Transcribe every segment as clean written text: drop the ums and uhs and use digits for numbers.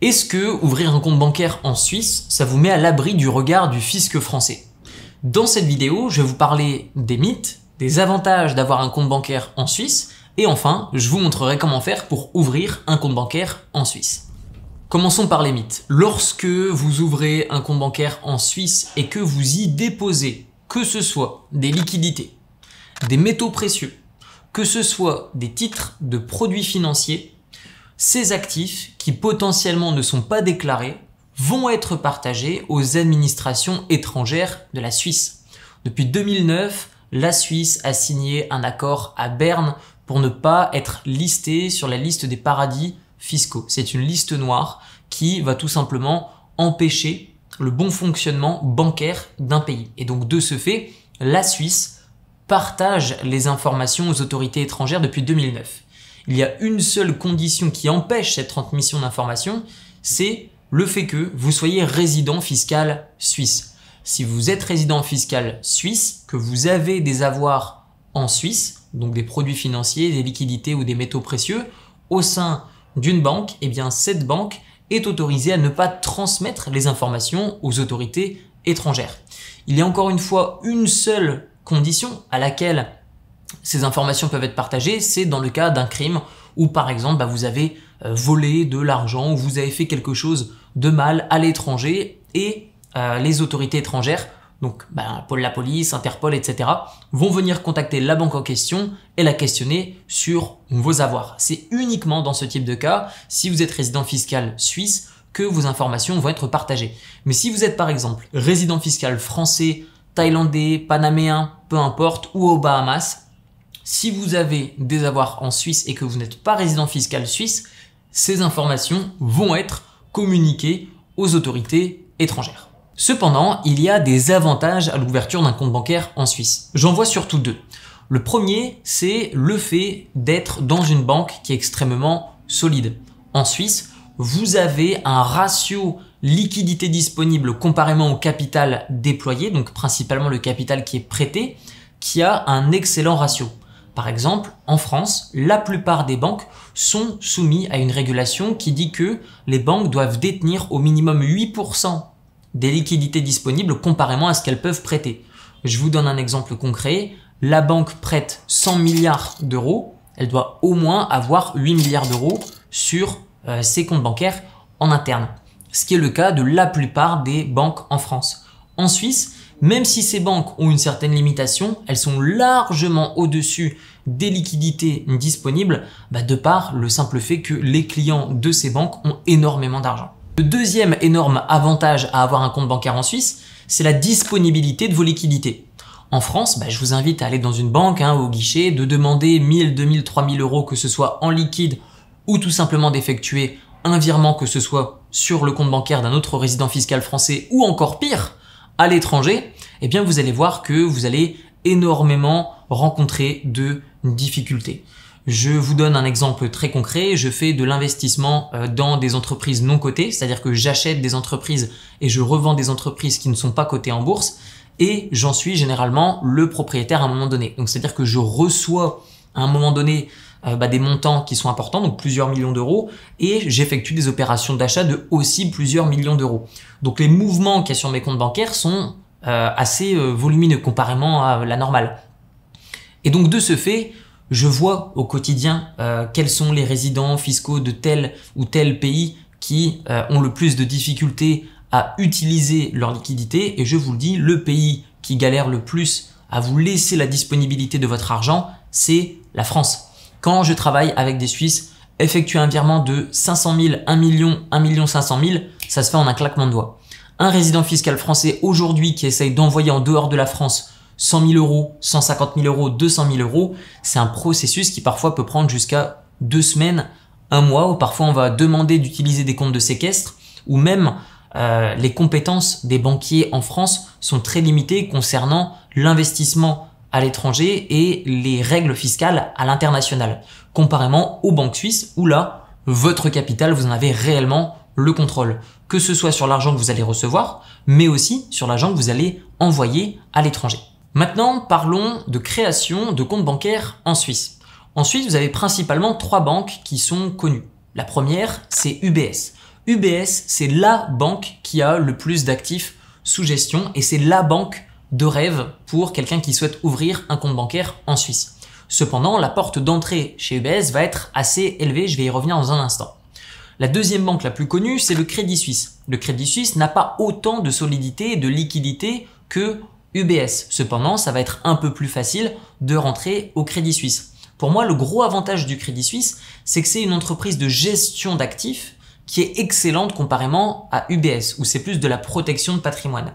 Est-ce que ouvrir un compte bancaire en Suisse, ça vous met à l'abri du regard du fisc français? Dans cette vidéo, je vais vous parler des mythes, des avantages d'avoir un compte bancaire en Suisse, et enfin, je vous montrerai comment faire pour ouvrir un compte bancaire en Suisse. Commençons par les mythes. Lorsque vous ouvrez un compte bancaire en Suisse et que vous y déposez, que ce soit des liquidités, des métaux précieux, que ce soit des titres de produits financiers, ces actifs qui potentiellement ne sont pas déclarés vont être partagés aux administrations étrangères de la Suisse. Depuis 2009, la Suisse a signé un accord à Berne pour ne pas être listée sur la liste des paradis fiscaux. C'est une liste noire qui va tout simplement empêcher le bon fonctionnement bancaire d'un pays. Et donc de ce fait, la Suisse partage les informations aux autorités étrangères depuis 2009. Il y a une seule condition qui empêche cette transmission d'informations, c'est le fait que vous soyez résident fiscal suisse. Si vous êtes résident fiscal suisse, que vous avez des avoirs en Suisse, donc des produits financiers, des liquidités ou des métaux précieux, au sein d'une banque, eh bien cette banque est autorisée à ne pas transmettre les informations aux autorités étrangères. Il y a encore une fois une seule condition à laquelle ces informations peuvent être partagées, c'est dans le cas d'un crime où par exemple vous avez volé de l'argent ou vous avez fait quelque chose de mal à l'étranger et les autorités étrangères, donc la police, Interpol, etc. vont venir contacter la banque en question et la questionner sur vos avoirs. C'est uniquement dans ce type de cas, si vous êtes résident fiscal suisse, que vos informations vont être partagées. Mais si vous êtes par exemple résident fiscal français, thaïlandais, panaméen, peu importe, ou aux Bahamas, si vous avez des avoirs en Suisse et que vous n'êtes pas résident fiscal suisse, ces informations vont être communiquées aux autorités étrangères. Cependant, il y a des avantages à l'ouverture d'un compte bancaire en Suisse. J'en vois surtout deux. Le premier, c'est le fait d'être dans une banque qui est extrêmement solide. En Suisse, vous avez un ratio liquidité disponible comparément au capital déployé, donc principalement le capital qui est prêté, qui a un excellent ratio. Par exemple, en France, la plupart des banques sont soumises à une régulation qui dit que les banques doivent détenir au minimum 8% des liquidités disponibles comparément à ce qu'elles peuvent prêter. Je vous donne un exemple concret. La banque prête 100 milliards d'euros, elle doit au moins avoir 8 milliards d'euros sur ses comptes bancaires en interne. Ce qui est le cas de la plupart des banques en France. En Suisse, même si ces banques ont une certaine limitation, elles sont largement au-dessus des liquidités disponibles de par le simple fait que les clients de ces banques ont énormément d'argent. Le deuxième énorme avantage à avoir un compte bancaire en Suisse, c'est la disponibilité de vos liquidités. En France, je vous invite à aller dans une banque, au guichet, de demander 1000, 2000, 3000 euros, que ce soit en liquide ou tout simplement d'effectuer un virement, que ce soit sur le compte bancaire d'un autre résident fiscal français ou encore pire, à l'étranger, eh bien vous allez voir que vous allez énormément rencontrer de difficultés. Je vous donne un exemple très concret, je fais de l'investissement dans des entreprises non cotées, c'est-à-dire que j'achète des entreprises et je revends des entreprises qui ne sont pas cotées en bourse et j'en suis généralement le propriétaire à un moment donné. Donc c'est-à-dire que je reçois à un moment donné des montants qui sont importants, donc plusieurs millions d'euros, et j'effectue des opérations d'achat de aussi plusieurs millions d'euros. Donc les mouvements qu'il y a sur mes comptes bancaires sont assez volumineux comparément à la normale. Et donc de ce fait, je vois au quotidien quels sont les résidents fiscaux de tel ou tel pays qui ont le plus de difficultés à utiliser leur liquidité. Et je vous le dis, le pays qui galère le plus à vous laisser la disponibilité de votre argent, c'est la France. Quand je travaille avec des Suisses, effectuer un virement de 500 000, 1 million, 1 million 500 000, ça se fait en un claquement de doigts. Un résident fiscal français aujourd'hui qui essaye d'envoyer en dehors de la France 100 000 euros, 150 000 euros, 200 000 euros, c'est un processus qui parfois peut prendre jusqu'à 2 semaines, 1 mois, où parfois on va demander d'utiliser des comptes de séquestre, ou même les compétences des banquiers en France sont très limitées concernant l'investissement à l'étranger et les règles fiscales à l'international, comparément aux banques suisses où là, votre capital, vous en avez réellement le contrôle, que ce soit sur l'argent que vous allez recevoir, mais aussi sur l'argent que vous allez envoyer à l'étranger. Maintenant, parlons de création de comptes bancaires en Suisse. En Suisse, vous avez principalement 3 banques qui sont connues. La première, c'est UBS. UBS, c'est la banque qui a le plus d'actifs sous gestion et c'est la banque de rêve pour quelqu'un qui souhaite ouvrir un compte bancaire en Suisse. Cependant, la porte d'entrée chez UBS va être assez élevée, je vais y revenir dans un instant. La deuxième banque la plus connue, c'est le Crédit Suisse. Le Crédit Suisse n'a pas autant de solidité et de liquidité que UBS. Cependant, ça va être un peu plus facile de rentrer au Crédit Suisse. Pour moi, le gros avantage du Crédit Suisse, c'est que c'est une entreprise de gestion d'actifs qui est excellente comparément à UBS, où c'est plus de la protection de patrimoine.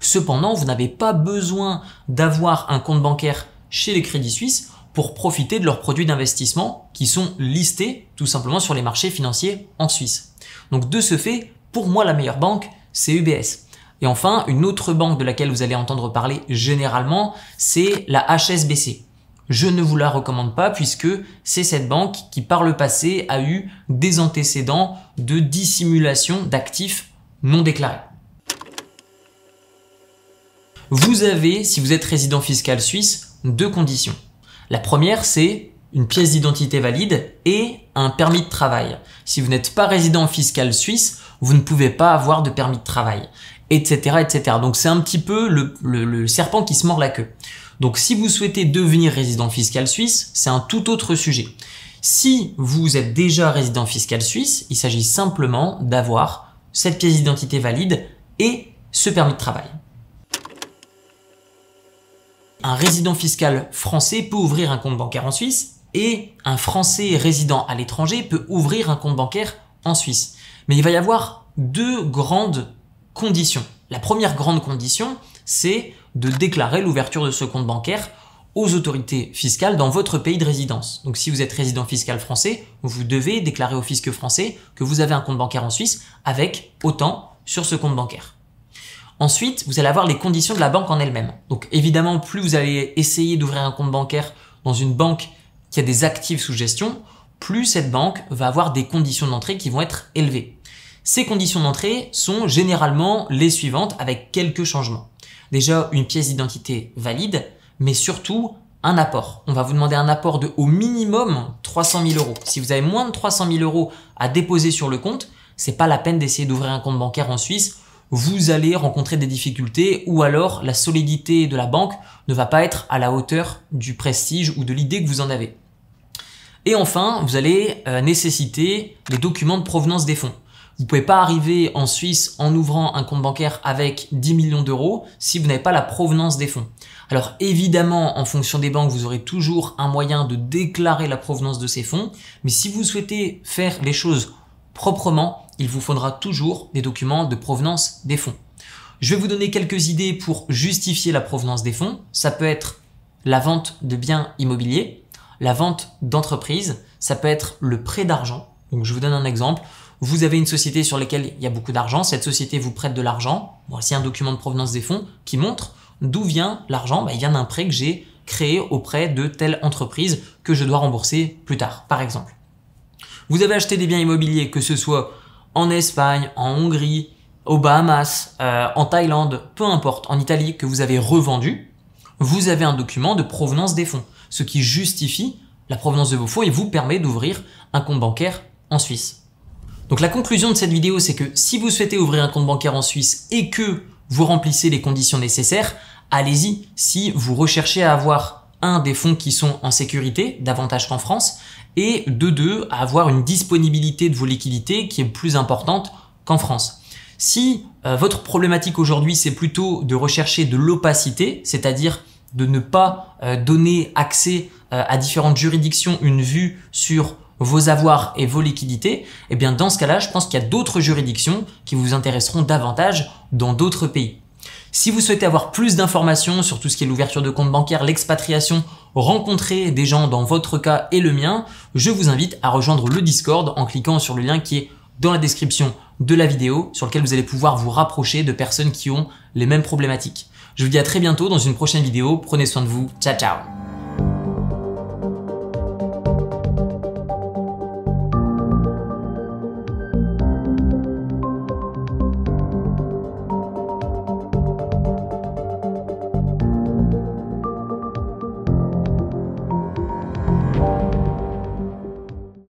Cependant, vous n'avez pas besoin d'avoir un compte bancaire chez les Crédits Suisses pour profiter de leurs produits d'investissement qui sont listés tout simplement sur les marchés financiers en Suisse. Donc de ce fait, pour moi, la meilleure banque, c'est UBS. Et enfin, une autre banque de laquelle vous allez entendre parler généralement, c'est la HSBC. Je ne vous la recommande pas puisque c'est cette banque qui par le passé a eu des antécédents de dissimulation d'actifs non déclarés. Vous avez, si vous êtes résident fiscal suisse, deux conditions. La première, c'est une pièce d'identité valide et un permis de travail. Si vous n'êtes pas résident fiscal suisse, vous ne pouvez pas avoir de permis de travail, etc., etc. Donc c'est un petit peu le serpent qui se mord la queue. Donc si vous souhaitez devenir résident fiscal suisse, c'est un tout autre sujet. Si vous êtes déjà résident fiscal suisse, il s'agit simplement d'avoir cette pièce d'identité valide et ce permis de travail. Un résident fiscal français peut ouvrir un compte bancaire en Suisse et un Français résident à l'étranger peut ouvrir un compte bancaire en Suisse. Mais il va y avoir deux grandes conditions. La première grande condition, c'est de déclarer l'ouverture de ce compte bancaire aux autorités fiscales dans votre pays de résidence. Donc si vous êtes résident fiscal français, vous devez déclarer au fisc français que vous avez un compte bancaire en Suisse avec autant sur ce compte bancaire. Ensuite, vous allez avoir les conditions de la banque en elle-même. Donc évidemment, plus vous allez essayer d'ouvrir un compte bancaire dans une banque qui a des actifs sous gestion, plus cette banque va avoir des conditions d'entrée qui vont être élevées. Ces conditions d'entrée sont généralement les suivantes avec quelques changements. Déjà, une pièce d'identité valide, mais surtout un apport. On va vous demander un apport de au minimum 300 000 €. Si vous avez moins de 300 000 € à déposer sur le compte, c'est pas la peine d'essayer d'ouvrir un compte bancaire en Suisse. Vous allez rencontrer des difficultés ou alors la solidité de la banque ne va pas être à la hauteur du prestige ou de l'idée que vous en avez. Et enfin, vous allez nécessiter les documents de provenance des fonds. Vous ne pouvez pas arriver en Suisse en ouvrant un compte bancaire avec 10 millions d'euros si vous n'avez pas la provenance des fonds. Alors évidemment, en fonction des banques, vous aurez toujours un moyen de déclarer la provenance de ces fonds, mais si vous souhaitez faire les choses proprement, il vous faudra toujours des documents de provenance des fonds. Je vais vous donner quelques idées pour justifier la provenance des fonds. Ça peut être la vente de biens immobiliers, la vente d'entreprise, ça peut être le prêt d'argent. Donc je vous donne un exemple. Vous avez une société sur laquelle il y a beaucoup d'argent, cette société vous prête de l'argent. Voici un document de provenance des fonds qui montre d'où vient l'argent. Il vient d'un prêt que j'ai créé auprès de telle entreprise que je dois rembourser plus tard, par exemple. Vous avez acheté des biens immobiliers, que ce soit en Espagne, en Hongrie, aux Bahamas, en Thaïlande, peu importe, en Italie, que vous avez revendu, vous avez un document de provenance des fonds, ce qui justifie la provenance de vos fonds et vous permet d'ouvrir un compte bancaire en Suisse. Donc la conclusion de cette vidéo, c'est que si vous souhaitez ouvrir un compte bancaire en Suisse et que vous remplissez les conditions nécessaires, allez-y. Si vous recherchez à avoir des fonds qui sont en sécurité, davantage qu'en France, et de deux, à avoir une disponibilité de vos liquidités qui est plus importante qu'en France. Si votre problématique aujourd'hui, c'est plutôt de rechercher de l'opacité, c'est-à-dire de ne pas donner accès à différentes juridictions une vue sur vos avoirs et vos liquidités, eh bien dans ce cas-là, je pense qu'il y a d'autres juridictions qui vous intéresseront davantage dans d'autres pays. Si vous souhaitez avoir plus d'informations sur tout ce qui est l'ouverture de compte bancaire, l'expatriation, rencontrer des gens dans votre cas et le mien, je vous invite à rejoindre le Discord en cliquant sur le lien qui est dans la description de la vidéo, sur lequel vous allez pouvoir vous rapprocher de personnes qui ont les mêmes problématiques. Je vous dis à très bientôt dans une prochaine vidéo. Prenez soin de vous. Ciao, ciao!